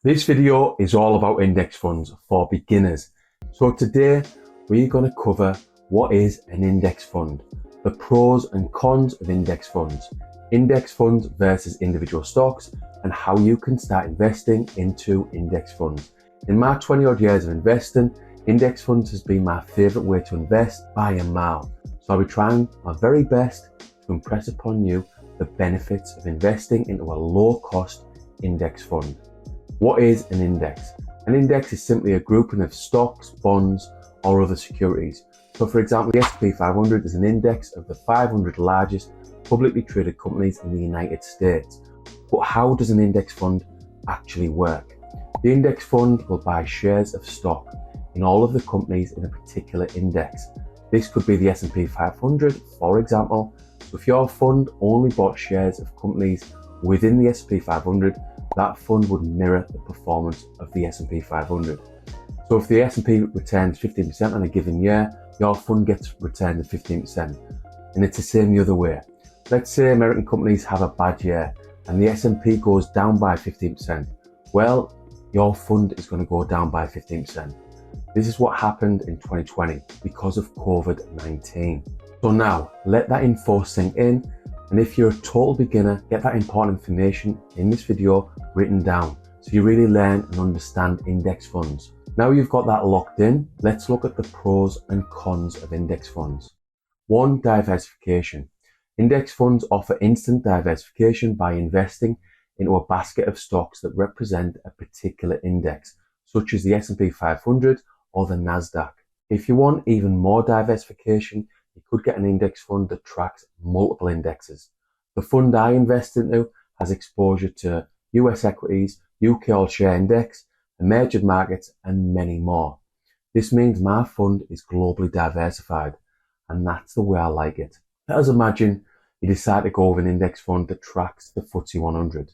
This video is all about index funds for beginners. So today we're going to cover what is an index fund, the pros and cons of index funds versus individual stocks, and how you can start investing into index funds. In my 20 odd years of investing, index funds has been my favourite way to invest by a mile. So I'll be trying my very best to impress upon you the benefits of investing into a low cost index fund. What is an index? An index is simply a grouping of stocks, bonds, or other securities. So for example, the S&P 500 is an index of the 500 largest publicly traded companies in the United States. But how does an index fund actually work? The index fund will buy shares of stock in all of the companies in a particular index. This could be the S&P 500, for example. So if your fund only bought shares of companies within the S&P 500, that fund would mirror the performance of the S&P 500. So if the S&P returns 15% in a given year, your fund gets returned at 15%. And it's the same the other way. Let's say American companies have a bad year and the S&P goes down by 15%. Well, your fund is going to go down by 15%. This is what happened in 2020 because of COVID-19. So now, let that info sink in. And if you're a total beginner, get that important information in this video written down so you really learn and understand index funds. Now you've got that locked in, let's look at the pros and cons of index funds. 1. Diversification. Index funds offer instant diversification by investing into a basket of stocks that represent a particular index, such as the S&P 500 or the NASDAQ. If you want even more diversification, you could get an index fund that tracks multiple indexes. The fund I invest into has exposure to US equities, UK All Share Index, emerging markets, and many more. This means my fund is globally diversified, and that's the way I like it. Let us imagine you decide to go with an index fund that tracks the FTSE 100.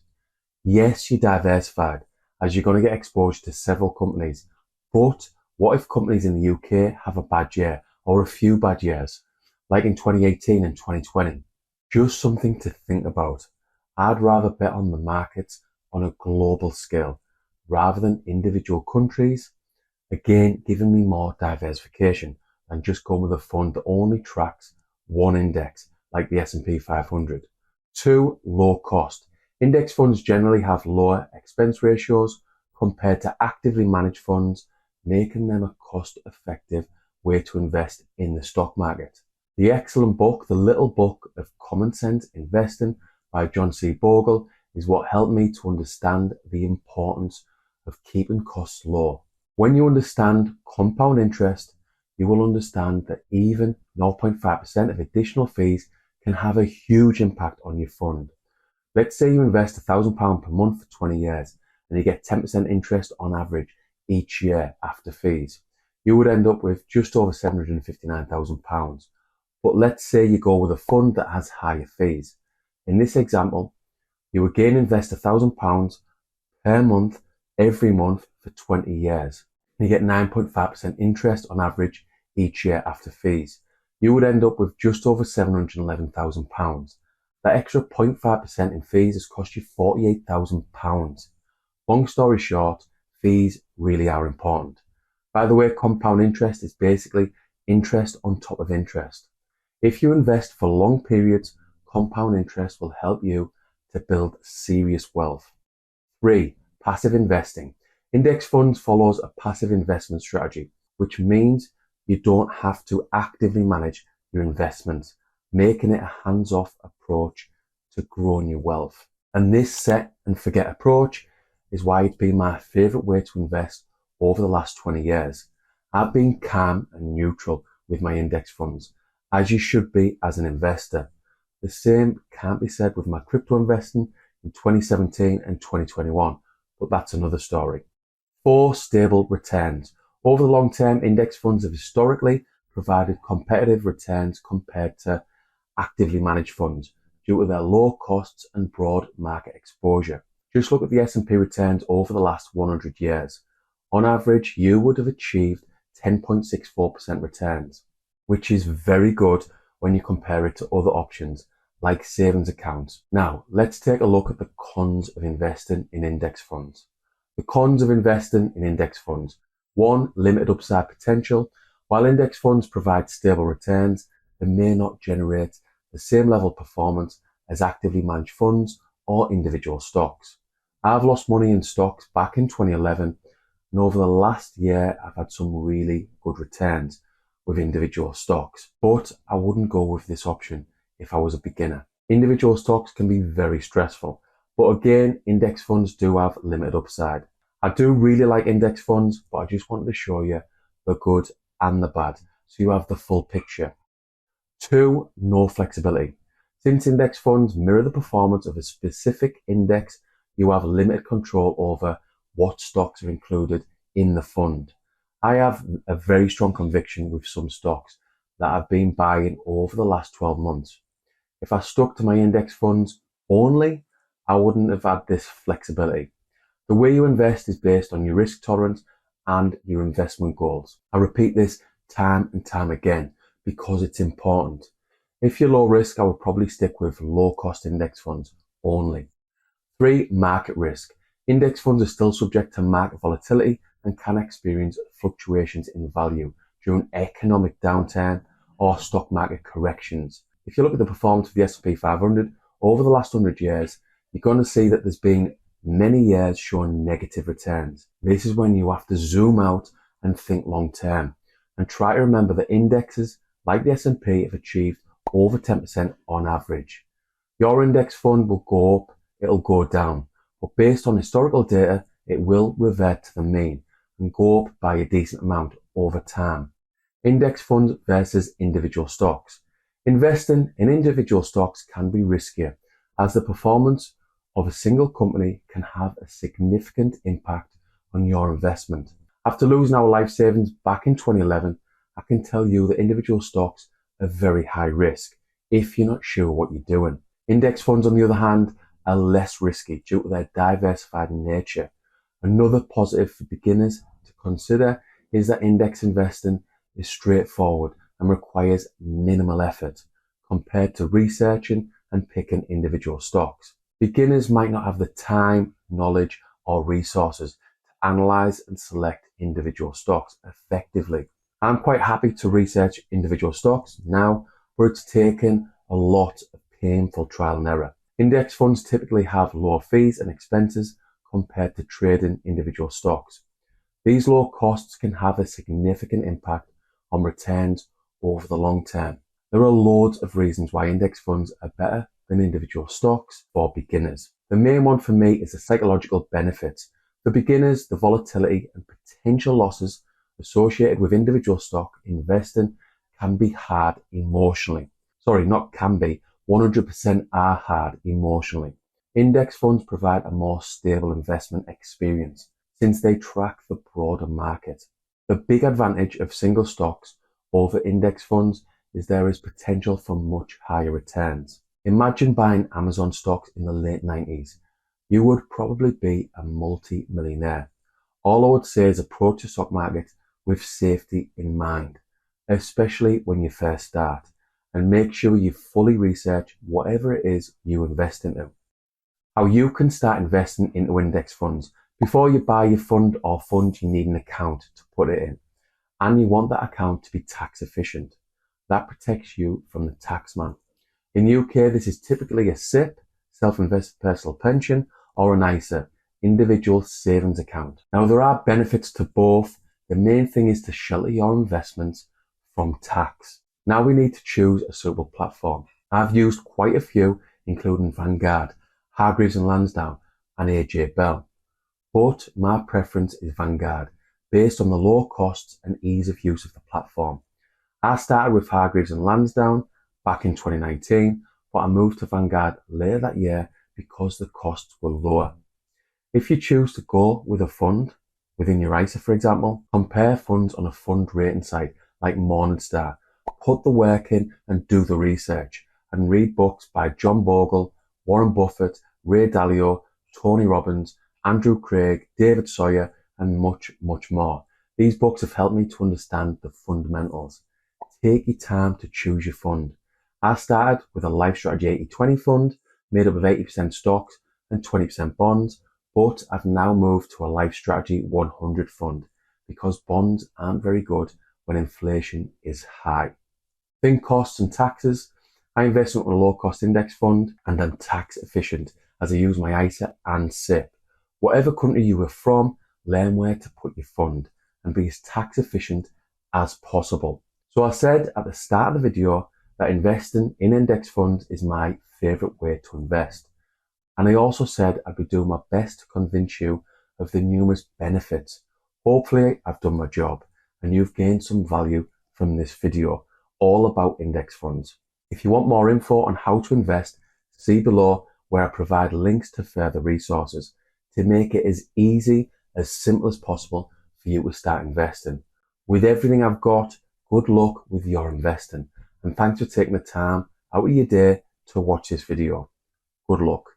Yes, you're diversified, as you're going to get exposure to several companies, but what if companies in the UK have a bad year or a few bad years, like in 2018 and 2020? Just something to think about. I'd rather bet on the markets on a global scale rather than individual countries, again giving me more diversification than just going with a fund that only tracks one index like the S&P 500. 2. Low cost. Index funds generally have lower expense ratios compared to actively managed funds, making them a cost-effective way to invest in the stock market. The excellent book, The Little Book of Common Sense Investing by John C. Bogle, is what helped me to understand the importance of keeping costs low. When you understand compound interest, you will understand that even 0.5% of additional fees can have a huge impact on your fund. Let's say you invest £1,000 per month for 20 years and you get 10% interest on average each year after fees. You would end up with just over £759,000. But let's say you go with a fund that has higher fees. In this example, you again invest £1,000 per month every month for 20 years. You get 9.5% interest on average each year after fees. You would end up with just over £711,000. That extra 0.5% in fees has cost you £48,000. Long story short, fees really are important. By the way, compound interest is basically interest on top of interest. If you invest for long periods, compound interest will help you to build serious wealth. 3. Passive investing. Index funds follows a passive investment strategy, which means you don't have to actively manage your investments, making it a hands-off approach to growing your wealth. And this set and forget approach is why it's been my favorite way to invest over the last 20 years. I've been calm and neutral with my index funds, as you should be as an investor. The same can't be said with my crypto investing in 2017 and 2021, but that's another story. 4. Stable returns. Over the long term, index funds have historically provided competitive returns compared to actively managed funds due to their low costs and broad market exposure. Just look at the S&P returns over the last 100 years. On average, you would have achieved 10.64% returns, which is very good when you compare it to other options like savings accounts. Now, let's take a look at the cons of investing in index funds. The cons of investing in index funds. 1. Limited upside potential. While index funds provide stable returns, they may not generate the same level of performance as actively managed funds or individual stocks. I've lost money in stocks back in 2011, and over the last year I've had some really good returns with individual stocks, but I wouldn't go with this option if I was a beginner. Individual stocks can be very stressful, but again, index funds do have limited upside. I do really like index funds, but I just wanted to show you the good and the bad, so you have the full picture. 2. No flexibility. Since index funds mirror the performance of a specific index, you have limited control over what stocks are included in the fund. I have a very strong conviction with some stocks that I've been buying over the last 12 months. If I stuck to my index funds only, I wouldn't have had this flexibility. The way you invest is based on your risk tolerance and your investment goals. I repeat this time and time again because it's important. If you're low risk, I would probably stick with low cost index funds only. 3. Market risk. Index funds are still subject to market volatility and can experience fluctuations in value during economic downturn or stock market corrections. If you look at the performance of the S&P 500 over the last 100 years, you're going to see that there's been many years showing negative returns. This is when you have to zoom out and think long term and try to remember that indexes like the S&P have achieved over 10% on average. Your index fund will go up, it'll go down, but based on historical data, it will revert to the mean and go up by a decent amount over time. Index funds versus individual stocks. Investing in individual stocks can be riskier as the performance of a single company can have a significant impact on your investment. After losing our life savings back in 2011, I can tell you that individual stocks are very high risk if you're not sure what you're doing. Index funds, on the other hand, are less risky due to their diversified nature. Another positive for beginners to consider is that index investing is straightforward and requires minimal effort compared to researching and picking individual stocks. Beginners might not have the time, knowledge, or resources to analyze and select individual stocks effectively. I'm quite happy to research individual stocks now, but it's taken a lot of painful trial and error. Index funds typically have lower fees and expenses compared to trading individual stocks. These low costs can have a significant impact on returns over the long term. There are loads of reasons why index funds are better than individual stocks for beginners. The main one for me is the psychological benefits. For beginners, the volatility and potential losses associated with individual stock investing can be hard emotionally. Sorry, not can be, 100% are hard emotionally. Index funds provide a more stable investment experience since they track the broader market. The big advantage of single stocks over index funds is there is potential for much higher returns. Imagine buying Amazon stocks in the late 90s. You would probably be a multi-millionaire. All I would say is approach the stock market with safety in mind, especially when you first start, and make sure you fully research whatever it is you invest into. How you can start investing into index funds. Before you buy your fund or fund, you need an account to put it in, and you want that account to be tax efficient. That protects you from the taxman. In the UK, this is typically a SIP, self-invested personal pension, or an ISA, individual savings account. Now, there are benefits to both. The main thing is to shelter your investments from tax. Now we need to choose a suitable platform. I've used quite a few, including Vanguard, Hargreaves and Lansdown, and AJ Bell. But my preference is Vanguard, based on the low costs and ease of use of the platform. I started with Hargreaves and Lansdown back in 2019, but I moved to Vanguard later that year because the costs were lower. If you choose to go with a fund within your ISA, for example, compare funds on a fund rating site like Morningstar. Put the work in and do the research, and read books by John Bogle, Warren Buffett, Ray Dalio, Tony Robbins, Andrew Craig, David Sawyer, and much, much more. These books have helped me to understand the fundamentals. Take your time to choose your fund. I started with a Life Strategy 80-20 fund made up of 80% stocks and 20% bonds, but I've now moved to a Life Strategy 100 fund because bonds aren't very good when inflation is high. Think costs and taxes. I invest in a low-cost index fund and I'm tax efficient as I use my ISA and SIP. Whatever country you are from, learn where to put your fund and be as tax efficient as possible. So I said at the start of the video that investing in index funds is my favourite way to invest. And I also said I'd be doing my best to convince you of the numerous benefits. Hopefully I've done my job and you've gained some value from this video all about index funds. If you want more info on how to invest, see below where I provide links to further resources to make it as easy, as simple as possible for you to start investing. With everything I've got, good luck with your investing and thanks for taking the time out of your day to watch this video. Good luck.